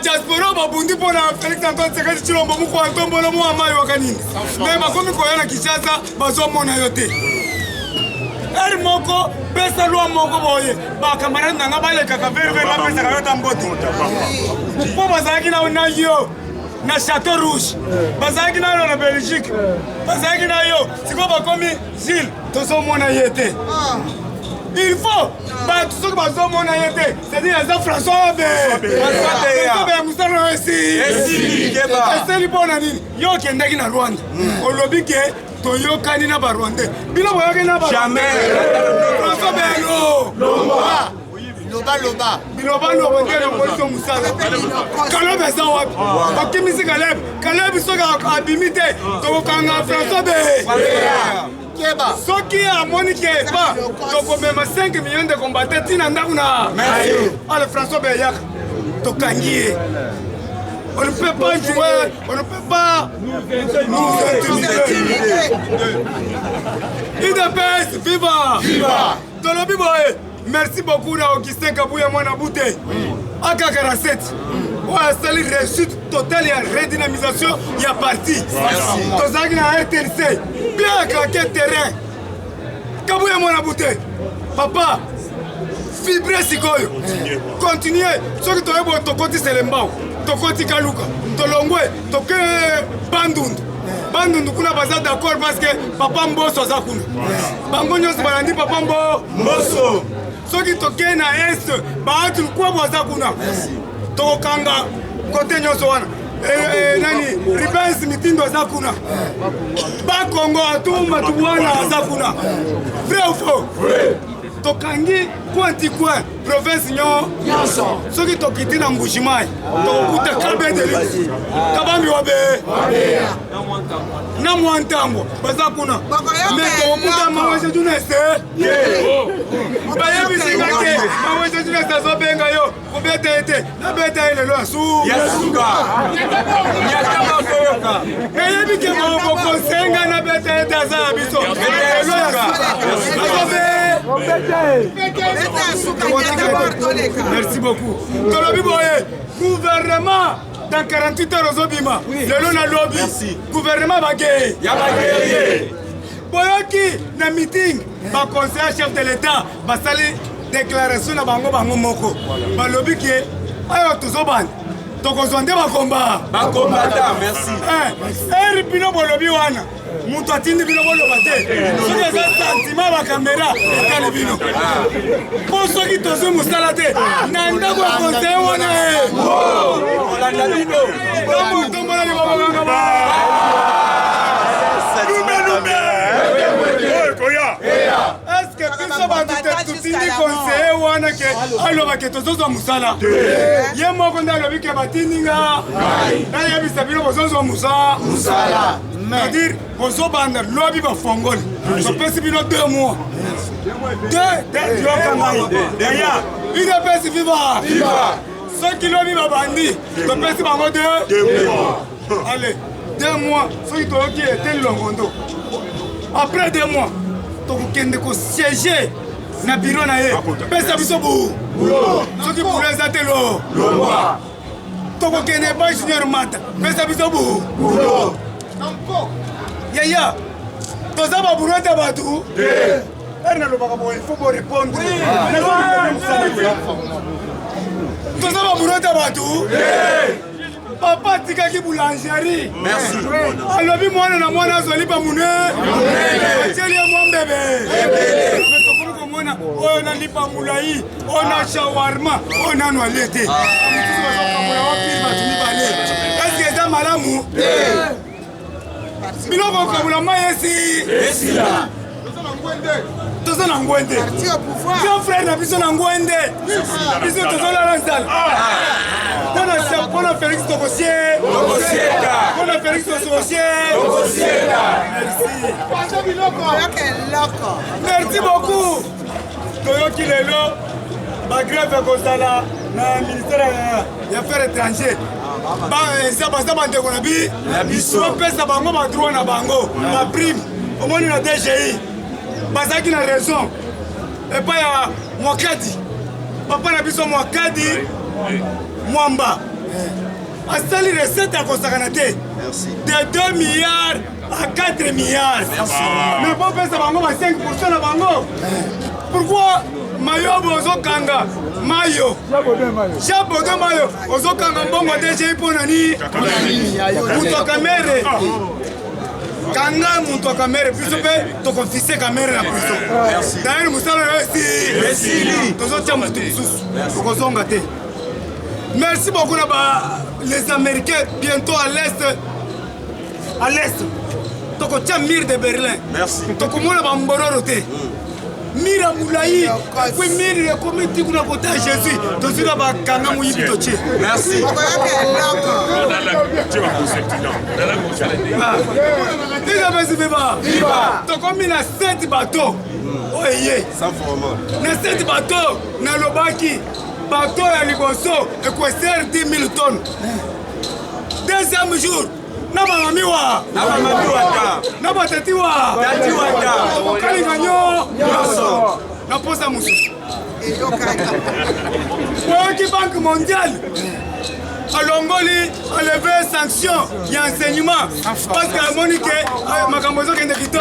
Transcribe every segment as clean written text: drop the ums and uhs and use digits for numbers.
Diaspora babundi pona Félix Antoine Tshisekedi Tshilombo muko antombolo mu amayi wakanini mais bakomi koya na Kinshasa bazomona yo te eri moko pesa lwa moko boye bakamarade nanga balekaka verve bapesaka yo ta mbote mpo bazalaki na yo na Château Rouge bazalaki na yo na Belgique bazalaki na yo sikoyo bakomi Gilles tozomona ye te il faut bato soki bazomona ye te c'est-à-dire eza François Be musala esili mpona nini yo okendaki na Rwanda olobi ke toyokani na barwandais bino boyoki na François Be biloba ndenge ngoliso musala Kaleb eza wapi bakimisi Kaleb soki abimi te tokokanga François Be soki amoni ke ba tokomema 5 millions de combattants tina ndaku na ale François Be yaka tokangi ye. On ne peut pas jouer, on ne peut pas nous intimider. IDPS, viva! Viva! Tolobi boye, merci beaucoup à Augustin Kabouya Mwana Bouté. AK47. Ouais, c'est une réussite totale, il y a une redynamisation, il y a parti. Tozaki na RTNC, bien craqué terrain. Kabouya Mwana Bouté. Papa, fibré sikoyo. Continuez. Ce que tu as beau, tokoti selembao. Tokoti Kaluka, Tolongwe, Toke Bandundu. Bandundu kuna baza d'accord parce que papa Mboso aza kuna. Bango nyonso balandi papa Mboso. Soki toke na est, baatu kwa baza kuna. Tokanga kote nyonso wana. Nani Ribens mitindo aza kuna. Ba Kongo atuma tuwana aza kuna. Vrai ou faux? Vrai. Tokangi coin province nyonso soki tokiti na Mbujimayi tokuta Kalbe de Luxe Kabambi wabe na Mwantango baza kuna mais tokuta mawaje tunese bayebisika ke mawaje tunese azobenga yo kubeta ete na beta ile lo asu yasuka bayebike mabo konsenga na beta ete aza biso lo yasuka merci beaucoup. Tolobi boye, gouvernement dans 48 heures aux Obima. Le long à lobby. Gouvernement bagay. Boyoki na meeting, ba conseiller chef de l'État, ba sali déclaration na bango moko. Ba lobby ki ayo tuzoban. Tokozonde ba combat. Ba combattant, merci. Eh, bino bolobi wana. Mutu atindi bino boloba te. Soki eza sentiment ba caméra etali bino. Po soki tozo musala te. Na ndako ya conseiller wana e. Olanda bino. Tombo tombola ni babanga ba. Est-ce que biso batute tutindi conseiller wana ke aloba ke tozo musala? Ye moko ndalobi ke batindi nga. Na yebisa bino bozo musala. C'est-à-dire, vous avez un lobby de Fongol. Vous avez 2 mois. 2 mois. Il a fait vivre. Ceux qui lobby de Bandi, vous avez 2 mois. Allez, 2 mois. Ceux qui étaient longondo. Après 2 mois, vous avez siégé dans le bureau. Vous avez ceux qui voulaient être là. Vous avez pas ingénieur Mata. Vous avez Yaya, toza ba burueta batu. Erna lo baka boy, faut répondre. Toza ba burueta batu. Papa tika ki boulangerie. Merci. Alobi mwana na mwana zoli ba mune. Ateli mo bébé. Metokuru ko mwana, o na lipa mulai, o na shawarma, o na noilete. Est-ce que ça malamu? Biloko kabula mayesi là. Tozo na ngwende. Grand frère na biso na ngwende. Biso tozo la salle. Bona Félix Tokosier. Bona Félix Tokosier. Merci beaucoup. Toyoki lelo ba grève kozala na ministère des Affaires étrangères. Ba ça bande ko na bi. Na biso pesa bango ba droit na bango. Ma prime. au moins na DGI bazaki na raison et pas ya Mwakadi papa na biso Mwakadi Mwamba asali recette à kosakana te de 2 milliards à 4 milliards. Mais bon pesa bango ba 5% na bango. Pourquoi mayo bozo kanga mayo Jabode mayo ozo kanga mbongo DGI pona ni muto kamere kanga muto kamere biso pe to confisquer kamere na prison. D'ailleurs musala resti tozo tia muto susu kozonga te. Merci beaucoup les Américains bientôt à l'est. À l'est. Toko tia mur de Berlin. Merci. Toko mona ba mbororo te. Mira Moulaï, puis mire comme tu kuna kota Jésus. To sura ba kanga mu yibi to che. Merci. Viva. Toko mina 7 bateaux. Oyé. Sans format. Na 7 bateaux na lobaki. Bateau ya liboso équestre 10 000 tonnes. Deuxième jour, naba mamiwa ta naba tatiwa okali ganyo yoso na posa musu qui Banque mondiale a longoli a levé sanction et enseignement parce que Monique makambozo kende kito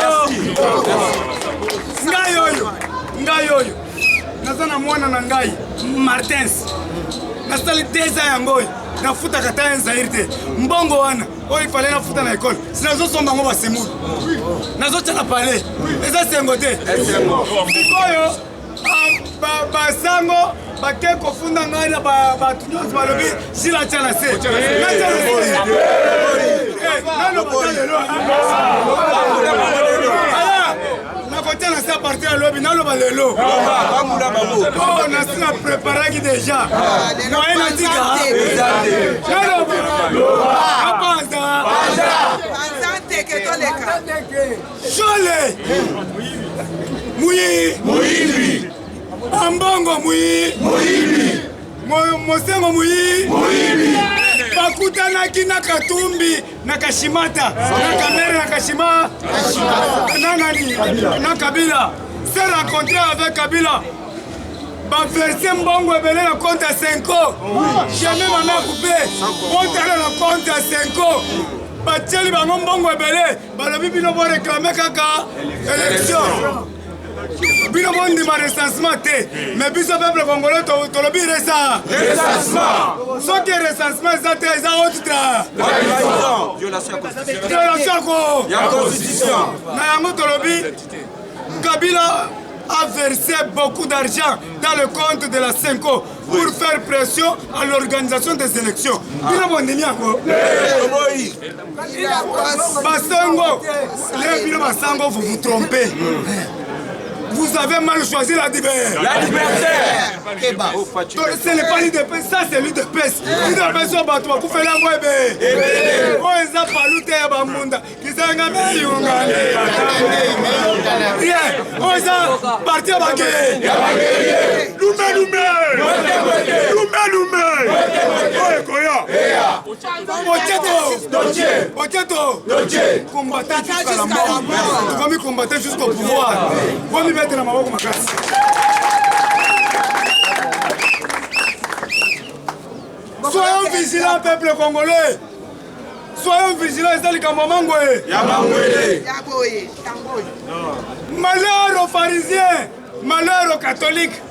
ngayoyo nazana mwana na ngai Martins nasali 2 ans yango nafuta kata nzairte mbongo wana oyi fale nafuta na école sinazo somba ngo basemulu nazo tana pale eza sengo te sikoyo basango bake kofunda ngai na batu nyonso balobi sila tia na se nakotia na se a partir ya lobi naloba lelo o nasi na préparaki déjà noye na tika apanza jole muyi ambongo muyi mosengo muyi bakutanaki na Katumbi na Kashimata na Kamere na Kashima na Kabila s'est rencontré avec Kabila baverse mbongo ebele na compte ya 5 ans jamais mama coupé botala na compte ya 5 ans batieli bango mbongo ebele balobi bino bo réclamer kaka élection bino bo ndima recensement te mais biso peuple congolais tolobi recensement soki recensement eza te eza autre violation ya constitution na yango tolobi Kabila a versé beaucoup d'argent dans le compte de la Senko pour faire pression à l'organisation des élections. Basango, vous vous trompez. Vous avez mal choisi la liberté. Ce n'est pas l'UDPS, ça c'est l'UDPS. L'UDPS au bateau, vous faites la web. Oh, ils ont pas lutté à Bamunda. Ils ont gagné. Rien. Oh, ils ont parti à Baké. Loumé. Oh, Koya. Ocheto. Combattant jusqu'à la mort. Comme combattant jusqu'au pouvoir. Mettre la main au makasi. Soyons vigilants, peuple congolais. Soyons vigilants, c'est le Kamamangwe. Malheur aux pharisiens, malheur aux catholiques.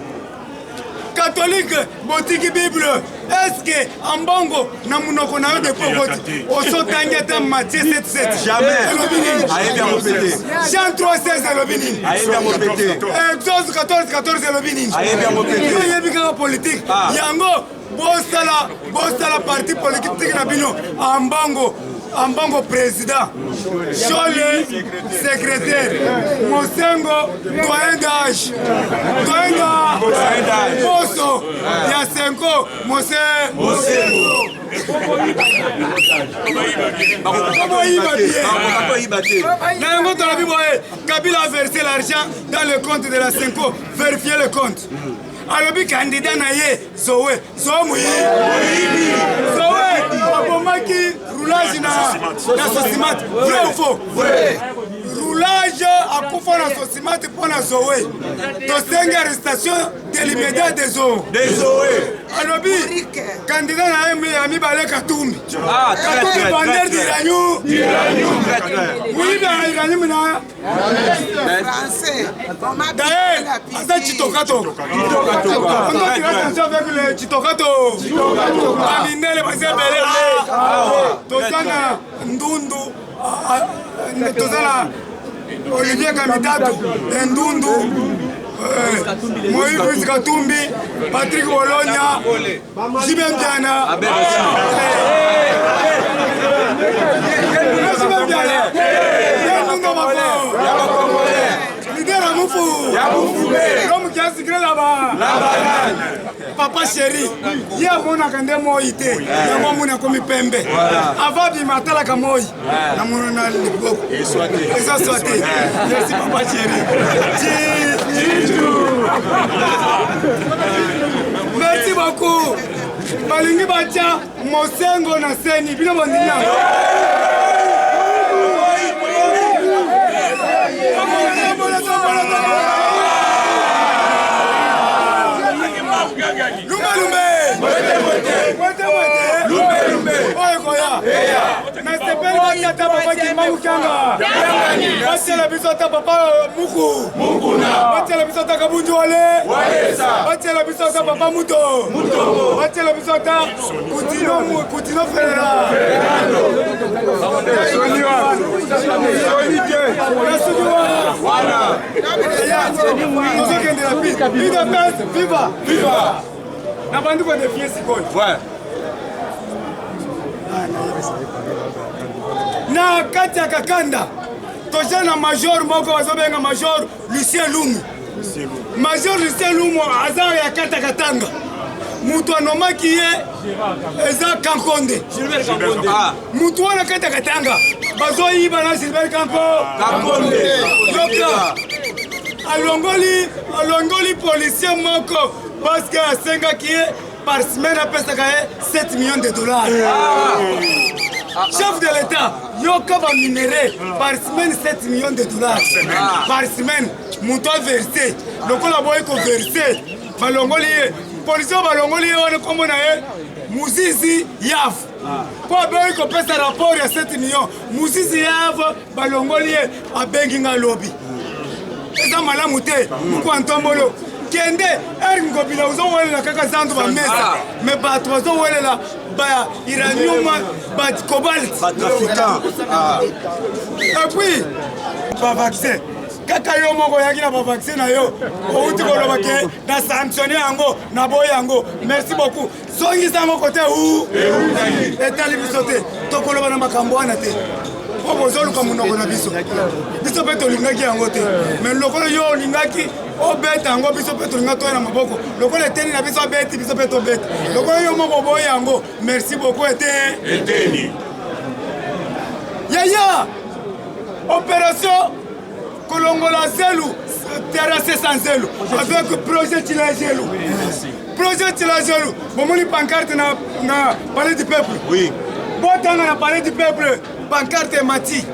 Catholique, botiki Bible. Est-ce que Ambongo na munoko na yo de Pogoti osotangeta Matthieu 7:7 jamais aye bien répété Jean 3:16 alobini aye bien répété Exode 14:14 alobini aye bien répété yo yebika politique yango bosala parti politique na bino Ambongo président, Chole secrétaire, Mosengo doyen d'âge, Moso, Yasenko, Mosengo. Kabila a versé l'argent dans le compte de la Senko, vérifiez le compte. Alors, le candidat naïe, Zoé, Abomaki, roulage na Sosimat, vrai ou faux? soulage akufa na sosimate pour na zoé tosenga arrestation de l'immédiat des zoé alobi candidat na ami balé Katumbi Katumbi bander d'Iranyu oui d'Iranyu na français d'ailleurs asa chitokato on doit tirer attention avec le chitokato amindele basebele tozana ndundu tozana Olivier Kamitatu Ndundu Moïse Katumbi Patrick Bologna Jibem Diana l'homme qui a sigré là-bas Papa chéri il y a mon akande moïté il y a mon akomi pembe avant du matin la kamoy na mon na liboko et ça soit merci papa chéri merci beaucoup balingi bacha mosengo na seni bino bondinya Batela bisota papa Muku Batela bisota Kabunjole Batela bisota papa Muto Batela bisota Kutino Ferreira Viva na bandu kwa defie sikoni na kati ya Kakanda toja na major moko wazobenga major Lucien Lumu major Lucien Lumu azar ya kata Katanga mutu anomaki ye eza Kankonde mutu wana kata Katanga bazoyiba na Gilbert Kankonde yoka alongoli policier moko parce que asengaki ye par semaine apesaka ye 7 millions de dollars chef de l'État, yoka va minérer par semaine 7 millions de dollars. Par semaine, mon doit verser. Le collaborateur est versé. Balongoli, policier Balongoli, on est comme on a Mouzizi Yav. Pour bien qu'on passe un rapport à 7 millions. Mouzizi Yav, Balongoli a Benginga Lobby. C'est ça, madame Mouté, pourquoi Antombolo? Kende, Ngobila, vous avez la Kakazando, mais pas 3 ans, vous avez la. Iranium, cobalt. Et puis, pas vaccin. Kaka yo moko yaki na vaccin na yo. Outi koloba ke na sanctionner yango na boy yango. Merci beaucoup. Songi sa mon côté où et tali bisote. To koloba na makambo wana te. Obo zolu ka munoko na biso. Biso peto lingaki yango te. Mais lokolo yo lingaki o beta yango biso peto linga to na maboko. Lokolo eteni na biso beti biso peto beti. Lokolo yo moko boy yango. Merci beaucoup eteni. Yaya. Opération Kolongola Zelou, terrassé sans Zelou, avec projet Tilagelou. Projet Tilagelou, bon, on pancarte na palais du peuple. Oui. Bon, dans la palais du peuple, pancarte Mati,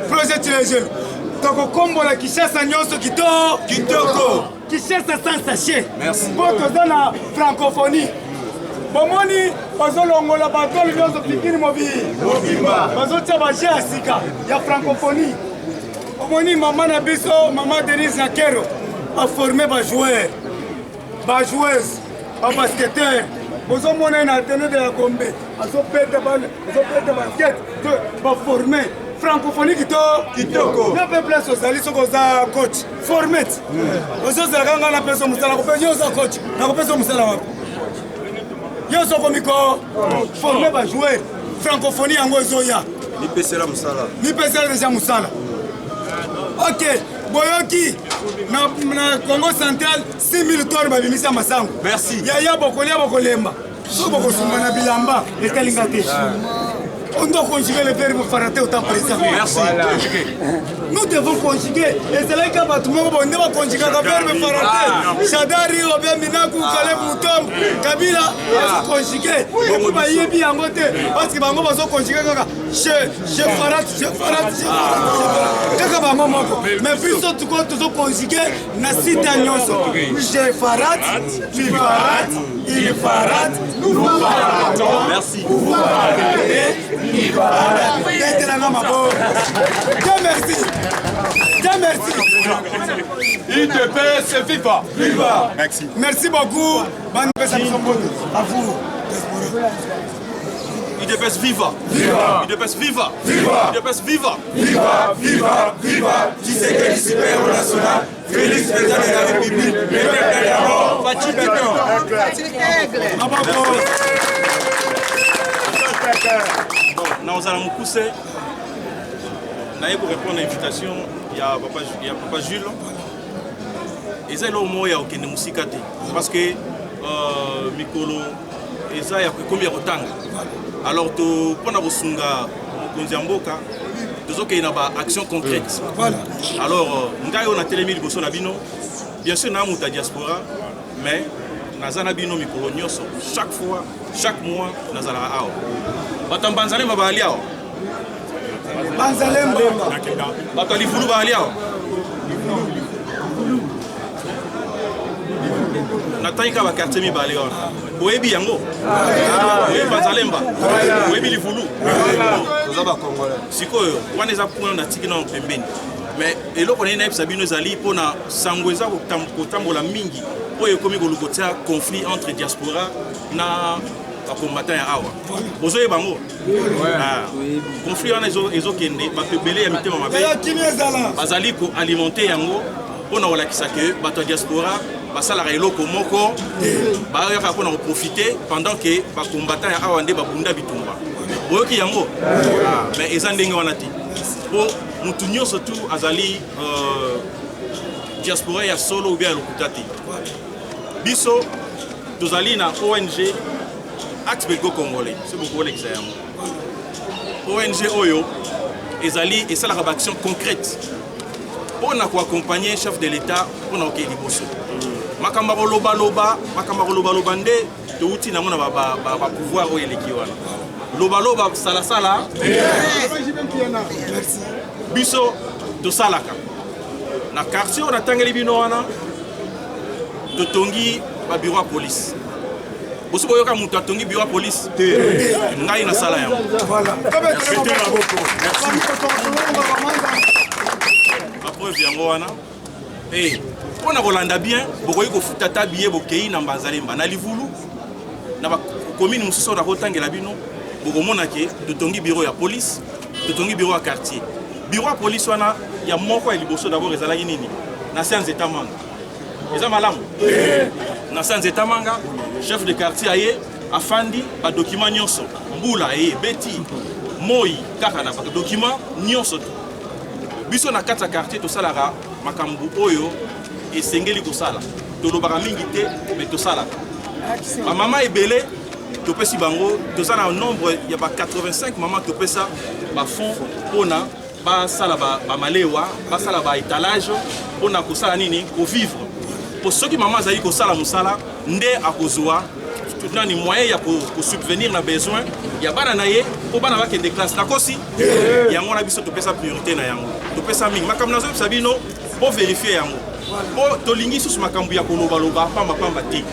projet Tilagelou. Donc, comme on a qui chasse à Nyonso Kitoko, qui chasse sans sachet. Merci. Bon, dans la francophonie. Bon, moni, bazolongola batol Nyonso Pikini Mobile. Bazotia à Sika, il y a francophonie. Moni maman Nabiso, maman Denise Nakero a formé des joueurs, des joueuses, des basketteurs. Vous avez mon antenne de la Gombe, ils ont fait des basket, ils ont formé. Francophonie qui toko. Le peuple socialiste sont coach, formé. Vous avez la personne qui est coach, la personne qui est formé des joueurs. Francophonie en Gozoya. Ni pesera musala. Ni pesera déjà musala. Ok, Boyoki, na Congo central, 6 000 tonnes babimisa masango. Merci. Yaya bokolia bokolemba. So bokosumba na bilamba etalingate. On doit conjuguer le verbe faraté au temps présent. Merci. Nous devons conjuguer. Et c'est là qu'il tout le monde va conjuguer le verbe faraté. Shadari, Robert Minakou, Kaleb Moutom, Kabila, il faut conjuguer. Vous voyez bien en côté. Parce que Bango va se conjuguer. Je farate. Mais puis surtout quand tu dois conjuguer, Nassi Tanyoso. Je farate, tu farate, il farate, nous faratons. Merci. Vous faratez, il farate. Merci. IDPS viva. Viva. Merci. Merci beaucoup. À vous. IDPS viva. IDPS viva. IDPS viva. Viva. Tshisekedi super national. Félix président de la République. Fatih Bécan. Bon, nous allons pousser. Pour répondre à l'invitation, il y a Papa Jules. Et c'est là où il y a aucune musique. Parce que Mikolo, et ça, il y a combien de temps. Alors, pour nous sunga Konziamboka, nous avons une action concrète. Alors, nous avons télémile bien sûr, nous avons la diaspora, mais nous avons Mikolo Nyoso. Chaque fois, chaque mois, nous avons la Banzalemba. Bato alifulu bahali hao nataika ba quartier mi bahali hao boyebi yango boyebi Banzalemba boyebi lifulu tozaba congolais sikoyo wana eza kuna na tiki na pembeni mais eloko na ina sabino ezali pona sangweza kotambola mingi oyo komi kolukotia conflit entre diaspora na combattant ya awa bozoye bango conflit wana ezokende bato ebele ya mitema mabe bazali koalimenter yango mpona kolakisa ke bato ya diaspora basalaka eloko moko bayoka mpona koprofite pendant ke bacombattant ya awa nde babunda bitumba boyoki yango mais eza ndenge wana te po mutu nyonso tu azali diaspora ya solo ou bien ya lokuta te biso tozali na ONG Axe Belgo Congolais, c'est beaucoup l'examen. ONG Oyo, ezali et ça la action concrète. On a accompagner le chef de l'État pour nous accueillir bosso. Makamaro loba nde to uti na mona ba pouvoir oyo eleki wana. Loba sala. Biso to salaka. Na quartier on atangeli bino wana to tongi ba bureau à police. Boso boyoka mutu atongi bureau police ngai na sala yango voilà la preuve yango wana on a kolanda bien bokoyi kofuta ta billet bokei na Banzalemba na livulu na ba commune mususu na kotangela bino bokomona ke totongi bureau ya police totongi bureau ya quartier bureau ya police wana ya moko ya liboso d'abord ezalaki nini na séance état manga eza malamu na séance état manga chef de quartier aye afandi ba document nyonso mbula aye beti moi kaka na ba document nyonso biso na kata quartier to salara makambu oyo esengeli ko sala to lobaka mingi te mais to sala ba mama ebele to pesi bango to sala un nombre ya ba 85 mama to pesa ba fond pona ba sala ba malewa ba sala ba étalage pona ko sala nini ko vivre pour ceux qui maman zali ko sala musala nde akozwa nani moyen ya ko subvenir na besoin ya bana na ye po bana ba kende classe na kosi yango na biso to pesa priorité na yango to pesa mingi makambo nazo sabino pour vérifier yango po to lingi sous makambo ya ko loba pamba te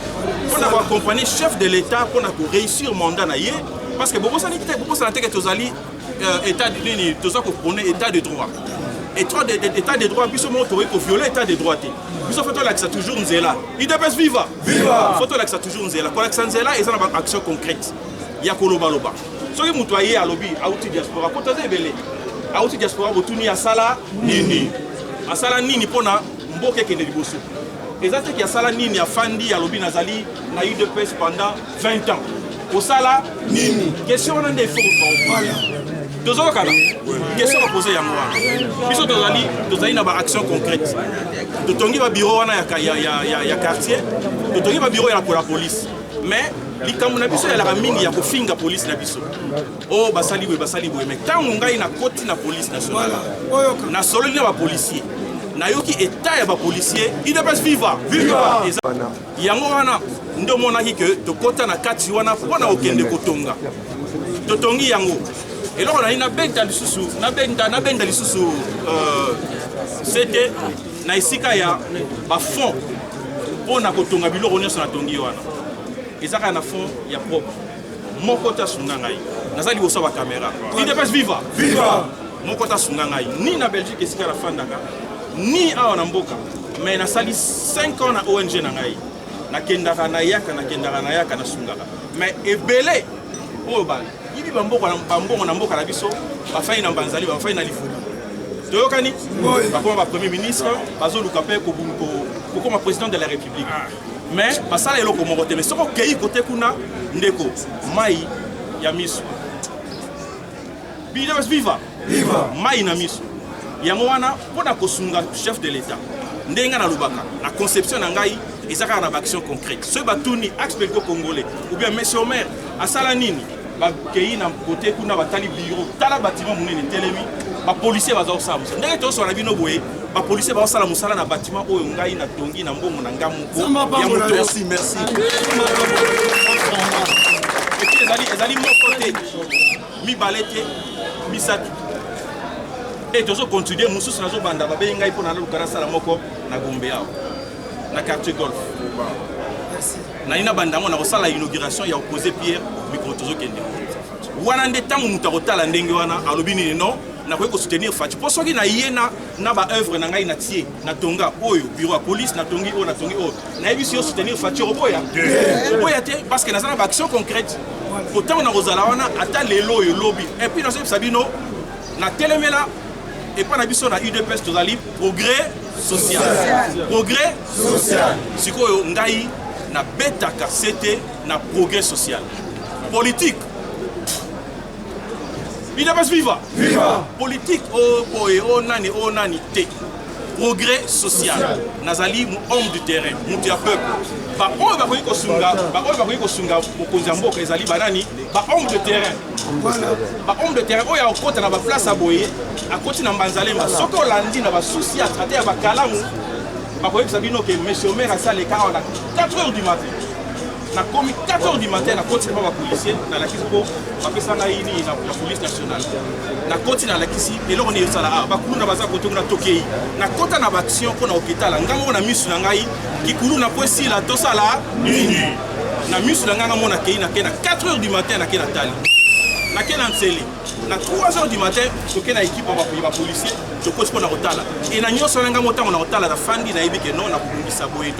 pour na accompagner chef de l'état pour na ko réussir mandat na ye parce que bobo sanité bobo santé que tozali état de nini toza ko prôner état de droit état de droit biso mo to ko violer état de droit te biso photo là que ça toujours nzela IDPS viva photo là que ça toujours nzela ko la nzela et ça na action concrète ya ko loba soki mutu aye alobi auti diaspora ko toza ebele auti diaspora botuni asala nini pona mboke kende liboso ezate ki asala nini afandi alobi nazali na IDPS pendant 20 ans au sala nini question on a des faux tozo kala question à poser yango wana biso tozali na ba action concrète totongi ba bureau wana ya quartier totongi ba bureau ya la police mais likambo na biso yalaka mingi ya kofinga police na biso o basali boye mais ntango ngai nakoti na police nationale nasololi na bapolisier nayoki etat ya bapolisier UDPS viva yango wana nde omonaki ke tokota na kati wana mpona kokende kotonga totongi yango eloko nali nabenda lisusu sete na esika ya bafond mpona kotonga biloko nyonso natongi wana eza kaka na fond ya propre moko te asunga ngai naza liboso ya bakamera UDPS viva moko te asunga ngai ni na Belgique esika nafandaka ni awa na mboka mais nasali 5 ans na ONG na ngai nakendaka nayaka nasungaka mais ebele oyo yibi bambongo na mboka na biso bafai na mbanzali bafai na lifulu toyokani bakoma ba premier ministre bazoluka mpe kokoma président de la république mais basala eloko moko te mais soko okei kote kuna ndeko mai ya miso UDPS viva mai na miso yango wana mpona kosunga chef de l'état ndenge nalobaka na conception na ngai eza kaka na baaction concrète soki batuni explique congolais ou bien monsieur maire asala nini bakei na kote kuna batali bureau tala bâtiment monene telemi bapolisier bazosala mosala ndenge tozosola na bino boye bapolisier bazosala mosala na bâtiment oyo ngai natongi na mbongo na nga moko ya moto merci ezali moko te mibale te misatu et tozo continuer mususu nazo banda babe ngai pona na lukana sala moko na Gombe awa na quartier golf na ina banda mo na kosala inauguration ya opposé Pierre micro tozo kende wana nde tango muta kotala ndenge wana alobi nini non na ko soutenir Fachi po soki na yena na ba œuvre na ngai na tie na tonga oyo bureau ya police na tongi oyo na yebi si soutenir Fachi oboya te parce que na zana ba action concrète autant na kozala wana ata lelo yo lobby et puis na so sabino na telemela et pas na biso na UDPS tozali progrès social sikoyo ngai na betaka c'était na progrès social politique UDPS viva politique o nani te progrès social nazali homme du terrain mutu ya peuple oyo bakoki kosunga mokonzi ya mboka ezali banani homme de terrain oyo akota na baplace aboye akoti na mbanzalemba soki olandi na basusi atrate ya bakalamu bakoyebisa bino ke monsieur maire asaleka awa na 4h du matin nakomi 4h du matin nakoti na bapolisier nalakisi mpo bapesa ngai nini na police nationale nakoti nalakisi eloko nini esala awa bakuluna baza kote kuna tokei nakota na baaction mpo na oketala ngai moko na misu na ngai kikuluna mpo esila tosala nini na misu na ngai moko nakei nakei na 4h du matin nakei na tali nakei na ntsele na 3h du matin tokei na équipe ya bapolisier tokosi mpo na kotala e na nyonso na ngai motango na kotala na fandi nayebi ke non nakobongisa boye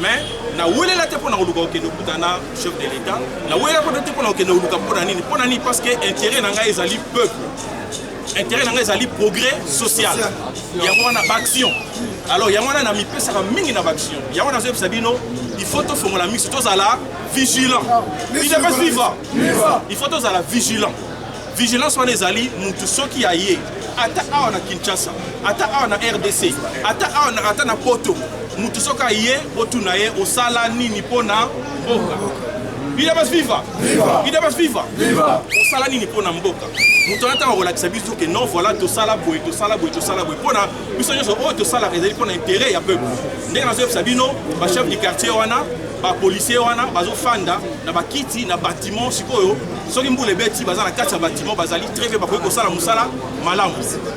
mais na welela te mpo na koluka kokende okuta na chef de l'état na welela te mpo na kokende koluka mpona nini parce que intérêt na ngai ezali peuple intérêt na ngai ezali progrès social yango wana baaction alors yango wana na mipesaka mingi na baaction yango nazoyebisa bino il faut tofongola miso tozala vigilant UDPS viva il faut tozala vigilant vigilance wana ezali mutu soki aye ata awa na Kinshasa ata awa na RDC ata na Poto mutu soki aye otuna ye osala nini mpona mboka UDPS viva osala nini mpona mboka mutu anatanga kolakisa biso ke non voilà tosala boye mpona biso nyonso oyo tosalaka ezali mpona intérêt ya peuple ndenge nazoyebisa bino bachef du quartier wana bapolisier wana bazofanda na bakiti na bâtiment sikoyo soki mbula ebeti baza na kati ya bâtiment bazali très bien bakoki kosala mosala malamu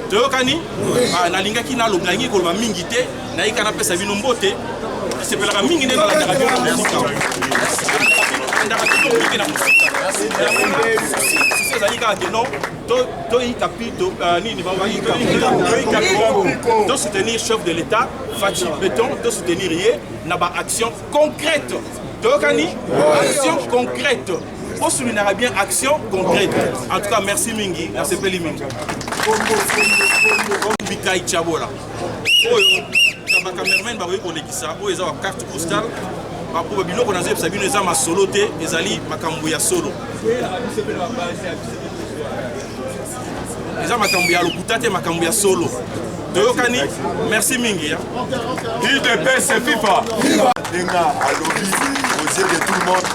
toyokani nalingaki nalingi koloba mingi te nayika napesa bino mbote sepelaka mingi nde nalandaka bino na mosika ezali kaka ke non toyika pito nini tosoutenir chef de l'état Fachi Beton tosoutenir ye na baaction concrète toyokani action concrète osulinaka bien action concrète en tout cas merci mingi nasepeli mingi bikai chabola oyo bacameraman bakoki kolekisa oyo eza bacarte postale bapo biloko nazoyebisa bino eza masolo te ezali makambo ya solo eza makambo ya lokuta te makambo ya solo toyokani merci mingi UDPS viva Denga, à lobby, aux yeux de tout le monde.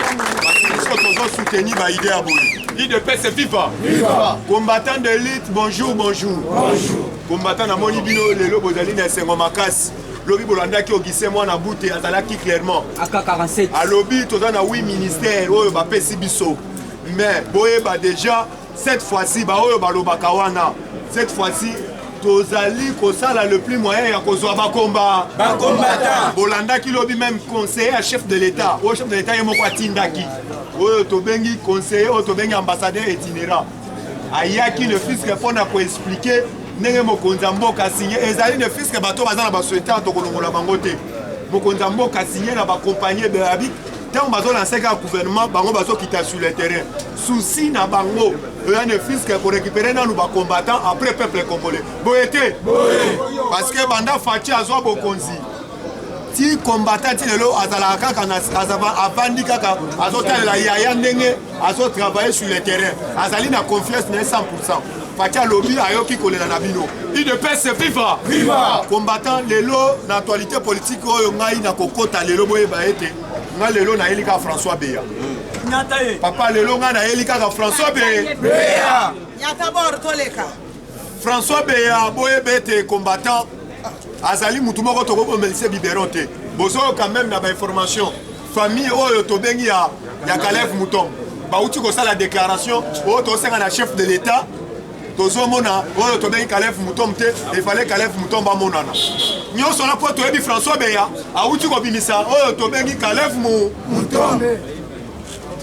Parce que nous sommes soutenus par l'idée à Bouli. IDPS viva! Viva! Combattant d'élite, bonjour, bonjour. Bonjour. Combattant à Monibino, les lobos de l'île Sengomakas. Lobby Bolanda qui a moi na boute à Zalaki clairement. AK-47. À lobby, tout dans 8 ministères, oh, bah, Pessibiso. Mais, boyeba déjà, cette fois-ci, bah, oh, bah, l'Obakawana. Cette fois-ci, Tozali, Kosala, le plus moyen, ya Kozwa Bakomba. Bakomba. Bolanda qui lobby même conseiller à chef de l'État. Au chef de l'État, il y a mon Tindaki. Oh, Tobengi conseiller, oh, Tobengi ambassadeur itinérant. Ayaki le fils répond à expliquer. Nenge mokonza mboka signé ezali ne fisque bato baza na basouhaiter to kolongola bango te mokonza mboka signé na ba compagnie de habit tant bazo lancer ka gouvernement bango bazo quitter sur le terrain souci na bango ne fisque pour récupérer na ba combattants après peuple congolais boyete parce que banda Fachi azwa bokonzi ti combattant ti lelo azala kaka na azava avandi kaka azotala yaya ndenge azo travailler sur le terrain azali na confiance na 100%. Fatia lobby ayoki kolela na bino. IDPS viva! Viva! Combattant lelo na actualité politique oyo ngai na kokota lelo boyeba ete nga lelo na elika François Beya. Papa lelo nga na elika ka François Beya. Nyata bor toleka. François Beya boyeba ete combattant azali mutu moko to ko melise biberon te. Bozo quand même na ba information famille oyo to bengi ya Caleb Moutom. Ba uti ko sala déclaration o to senga na chef de l'État. Tozomona, oh, Tobengi Caleb Moutom te, il fallait Caleb Moutom ba monana. Nyo sona po toyebi François Beya, a uti ko bimisa, oh, Tobengi Caleb Moutom.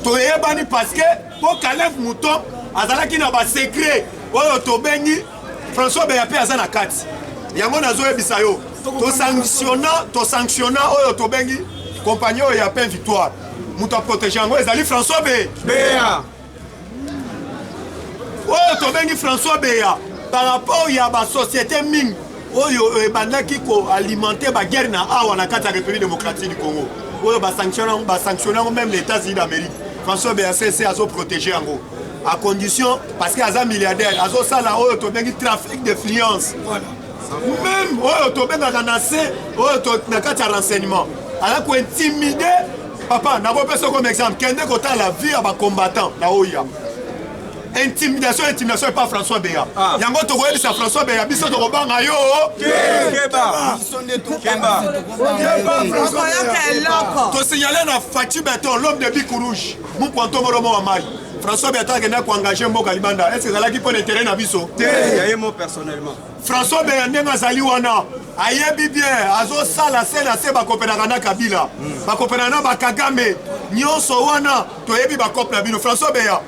Toyeba ni parce que po Caleb Moutom azalaki na ba secret, oh, Tobengi François Beya pe azana kati. Yango nazo yebisa yo. To sanctionna, oh, Tobengi compagnon ya peine victoire. Muta protéger yango ezali François Beya. Oh, Tobengi François Beya par rapport à la société Ming oyo ebandaki ko alimenter ba guerre na awa na kati ya République démocratique du Congo. Oyo ba sanctionner même les États-Unis d'Amérique. François Beya c'est azo protéger yango à condition parce que aza milliardaire azo sala oyo Tobengi trafic d'influence. Voilà. Même oyo Tobenga kanase oyo to na kati ya renseignement. Ala ko intimider papa na bo peso comme exemple kende kota la vie à ba combattant na oya. Intimidation et pas François Beya. Yango Togo c'est François Beya. Biso Togo banga yo. Keba. To signaler na Fachi Beton, l'homme de Bic Rouge. Mon quanto moromo amai. François Beya qui a engagé Mboka Libanda. Est-ce que ça qui peut le terrain à biso? Moi personnellement. François Beya nenga zali wana. Ayebi bien. Azo sala sena se ba kopenagana Kabila. Ba kopenagana ba Kagame. Nyonso wana to yebi ba kopla bino François Beya.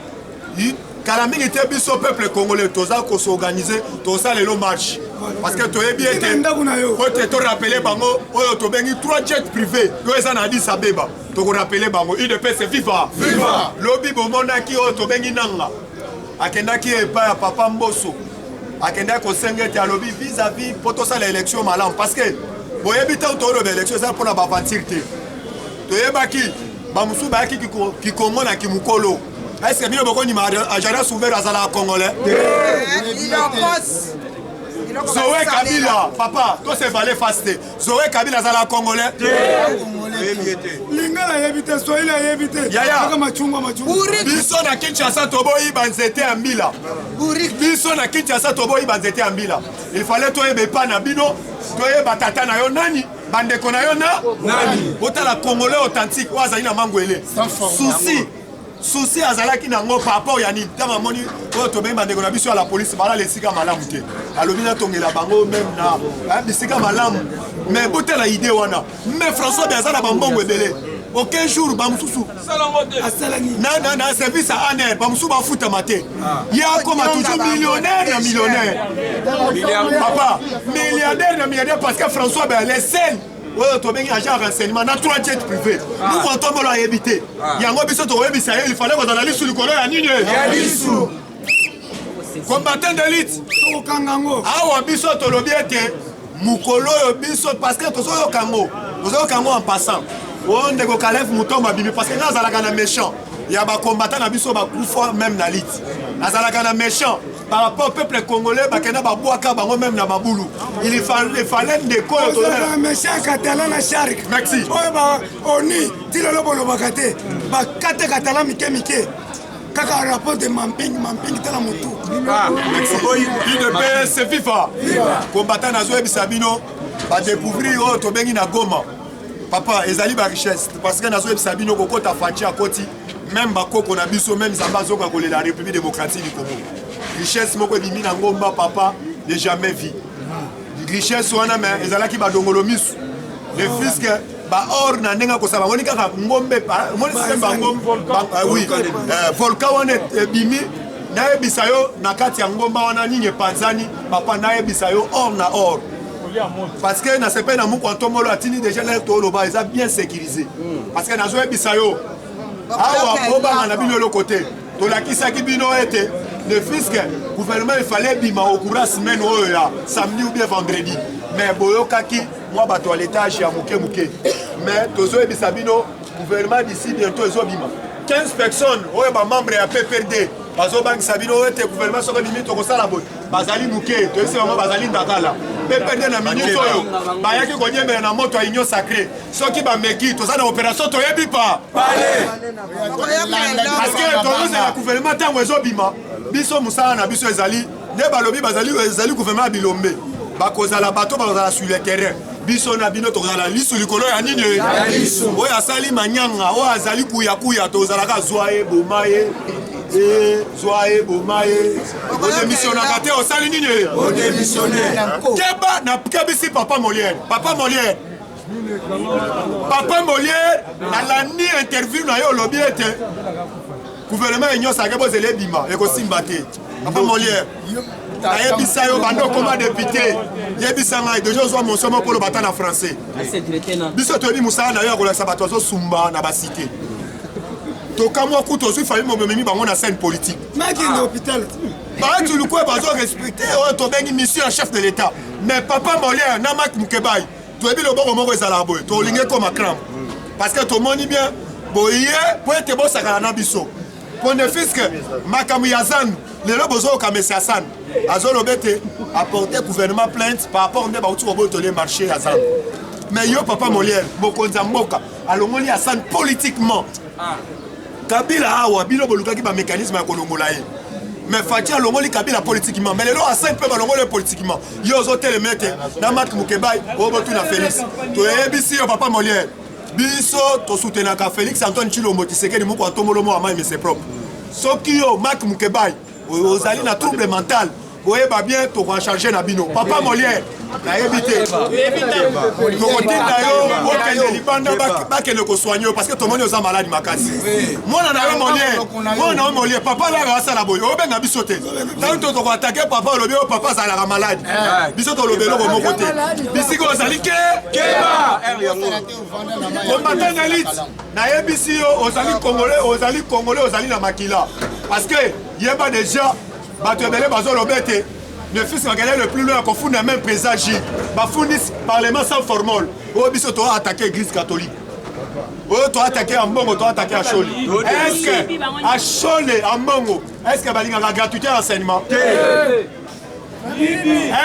Kalaming était biso peuple congolais, toza ko s'organiser, toza lelo marche. Parce que tu es bien été. Tu rappelé bango, oyo to bengi 3 jets privés. Yo eza na Addis Abeba. Tu ko rappeler bango, IDPS viva. Viva. Lobby bomonda ki oyo to bengi nanga. Akenda ki epa ya papa Mboso. Akenda ko sengete ya lobby vis-à-vis poto ça l'élection malam parce que boyebi ta to lo élection ça pour la bavantir te. To yebaki ba musu ba ki Congo na ki mukolo. Est-ce que bien beaucoup ni agence ouvert à la Congolais? Zoé Kabila, papa, toi c'est valé fasté. Zoé Kabila à la Congolais? Lingala yebite, soyez la yebite. Yaya. Machunga. Biso na Kinshasa toboyi banzete ya mbila. Biso na Kinshasa toboyi banzete ya mbila. Il fallait toi yebe pa na bino, toi yeba tata na yo nani? Bandeko na yo na? Nani? Ota la Congolais authentique, oazali na mangwele. Souci azalaki nango par rapport ya ni tama moni oyo to bemba ndeko na biso ya la police bala lesika malamu te alobina tongela bango même na bisika malamu mais bote la idée wana mais François Beya na bambongo ebele aucun jour bamususu na service à ANR bamusu bafuta mate ya comme toujours millionnaire na millionnaire papa milliardaire parce que François Beya les seuls oh, tu as bien agent renseignement, on a 3 jets privés. Nous comptons à éviter. Il y a un peu de il fallait qu'on analyse sur le colon à Nîmes. Combattant d'élite. Ah, biso to lobiete. Mukolo biso parce que tous au Congo. Tous au Congo en passant. On ne Caleb Moutom abîmé parce que là ça la méchant. Il y a des combattants na biso ba kufa même na lit. Là ça la méchant. par rapport au peuple congolais, bakena babouaka bango même na babulu. Il fallait des cols. Monsieur Catalan na Charik. Merci. Oni tilolo bolo bakate. Bakate Catalan mike. Kaka rapport de mamping tala mutu. Merci. Il c'est FIFA. Combattant na zo ebisabino ba découvrir to bengi na Goma. Papa ezali ba richesse parce que na zo ebisabino kokota fachi akoti même bakoko na biso même zambazo ka kolela la République démocratique du Congo. Richesse moko bimi na ngomba papa de jamais vu. Richesse wana mais ezalaki ba dongolo misu. Le fisc ba or na ndenga ko saba monika ka ngombe pa moni semba ngomba oui volcan wana bimi na ebisayo na kati ya ngomba wana ninye panzani papa na ebisayo or na or parce que na sepe na muko ntomolo atini déjà l'air to loba eza bien sécurisé parce que na zo ebisayo awa oba na bino le côté to la kisaki bino ete le fisc gouvernement il fallait bima au courant semaine oya samedi ou bien vendredi mais boyokaki moi bato à l'étage ya muke mais tozo ebisa bino gouvernement d'ici bientôt ezobima 15 personnes oyo ba membre ya PPRD bazo bank sabino ete gouvernement soko bimi to kosala boy bazali muke to ese mama bazali ndakala PPRD na minute oyo bayaki konyemela na moto ya union sacrée soki ba meki to za na opération to yebi pa parce que to za la gouvernement tango ezobima biso musala na biso ezali ne balobi bazali gouvernement bilombe bakozala bato bazala sur le terrain biso na bino tozala lisu likolo ya nini oyo asali manyanga oyo azali kuya tozalaka zwaye bomaye odémissionnaka te osali nini keba na kebisi papa Molière alani interview na yo olobi ete gouvernement enyosaka bozela ebima ekosimba te papa Molière ayebisa yo bando koma député yebisa ngai déjà ozwa monsomo polo bata na français biso toyebi mosala na yo ya kolakisa bato azosumba na basité tokamwa kutu ozwi fami momemi bango na scène politique makende hôpital baatulukwe bazo respecté oyo tobengi mission ya chef de l'état mais papa Molière na Mak Mukebai toyebi loboko moko ezalaka boye tolingi koma crampe parce que tomoni bien boye po ete bosakana na biso pone fiske makambo ya zanu lelo bozoyoka mesi ya sanu azolobete apporter gouvernement plainte par rapport nde bauti kobotolie marché ya zanu mais yo papa Molière mokonzi ya mboka alongoli ya sanu politiquement Kabila awa bino bolukaki ba mécanisme ya kolongola ye mais Fachi alongoli Kabila politiquement mais lelo a 5 pe balongoli politiquement yo ozotelemete na Mak Mukebai obotu na Félix toyebisi yo papa Molière biso tosoutenaka Félix Antoine Tshilombo Tshisekedi moko atomolo mo amai mais c'est propre soki yo Mak Mukebai ozali na trouble mental oyeba bien tokochange na bino papa Molière nayebi te tokotinda yo okende libanda bakende kosoigne parce que tomoni oza malade makasi mwana na yo Molière papa laka asala boye obenga biso te tanto tokoatake papa olobi oyo papa azalaka malade biso tolobi eloko moko te bisika ozali keba combattant d'élite nayebisi yo ozali congolais ozali na makila parce que yeba déjà bato ebele bazoloba ete le fils bakende le plus loin kofunda même présage bafundisi parlement sans formule oyo biso toa attaqué église catholique oyo toa attaqué ya mbongo toa attaqué ya shole estce ashole ya mbongo estce balingaka gratuité ya enseignement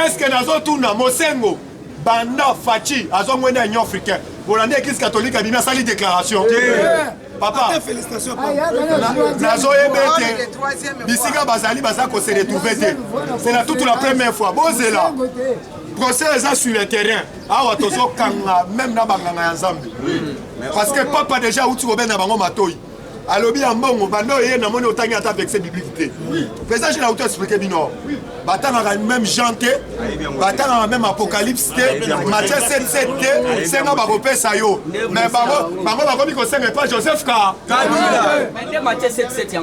estce nazotuna mosengo banda Fachi azongwenda union africain bolanda église catholique abimi asali déclaration papa nazoyeba ete bisika bazali baza kose retrouve te c'est la toute la première fois bozela procès eza sur le terrain awa tozokanga même na banganga ya nzambe parce que papa déjà uti kobenda bango matoi alobi ya mbongo bando ye namoni otangi ata verset biblique te président je na uti expliqué bino batangaka même Jean te batangaka même Apocalypse te Matthieu 7:7 te senga bakopesa yo mais bango bakomi kosenga pa Joseph ka Matthieu 7:7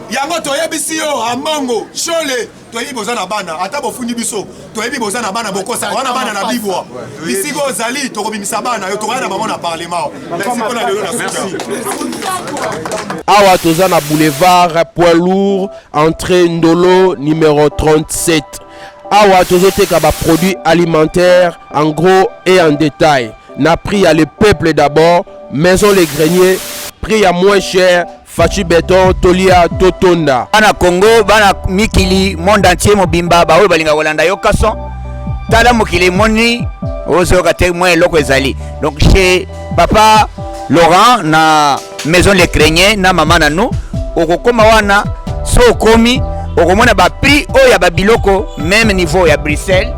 yango toyebisi yo ambongo shole toyebi boza na bana ata bofundi biso toyebi boza na bana bokosa wana bana na bibwa bisiko ozali tokobimisa bana yo tokoya na bango na parlement merci mpona lelo na soutien awa toza na boulevard poids lourd entrée Ndolo numéro 37 awa tozoteka ba produits alimentaires en gros et en détail na prix à le peuple d'abord maison les greniers prix à moins cher Fachi Beton Tolia Totonda. Bana Congo, bana mikili, monde entier mobimba, ba oyo balinga kolanda yo kason. Tala mokili moni, ozo kate moi loko ezali. Donc chez papa Laurent na maison Les Créniers na maman na nous, okokoma wana so komi, okomona ba prix oya ba biloko même niveau ya Bruxelles.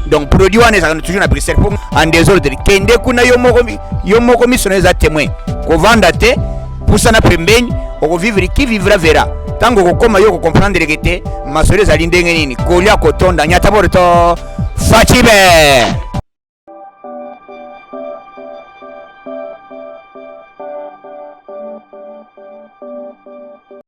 Donc produit wana ezaka toujours na Bruxelles pour en désordre. Kende kuna yo moko misoneza témoin. Ko vanda te pusana pembeni, oko vivre qui vivra verra. Tango kokoma yo ko comprendre que te masole za lindenge nini. Kolia kotonda nyata borto Fachibe.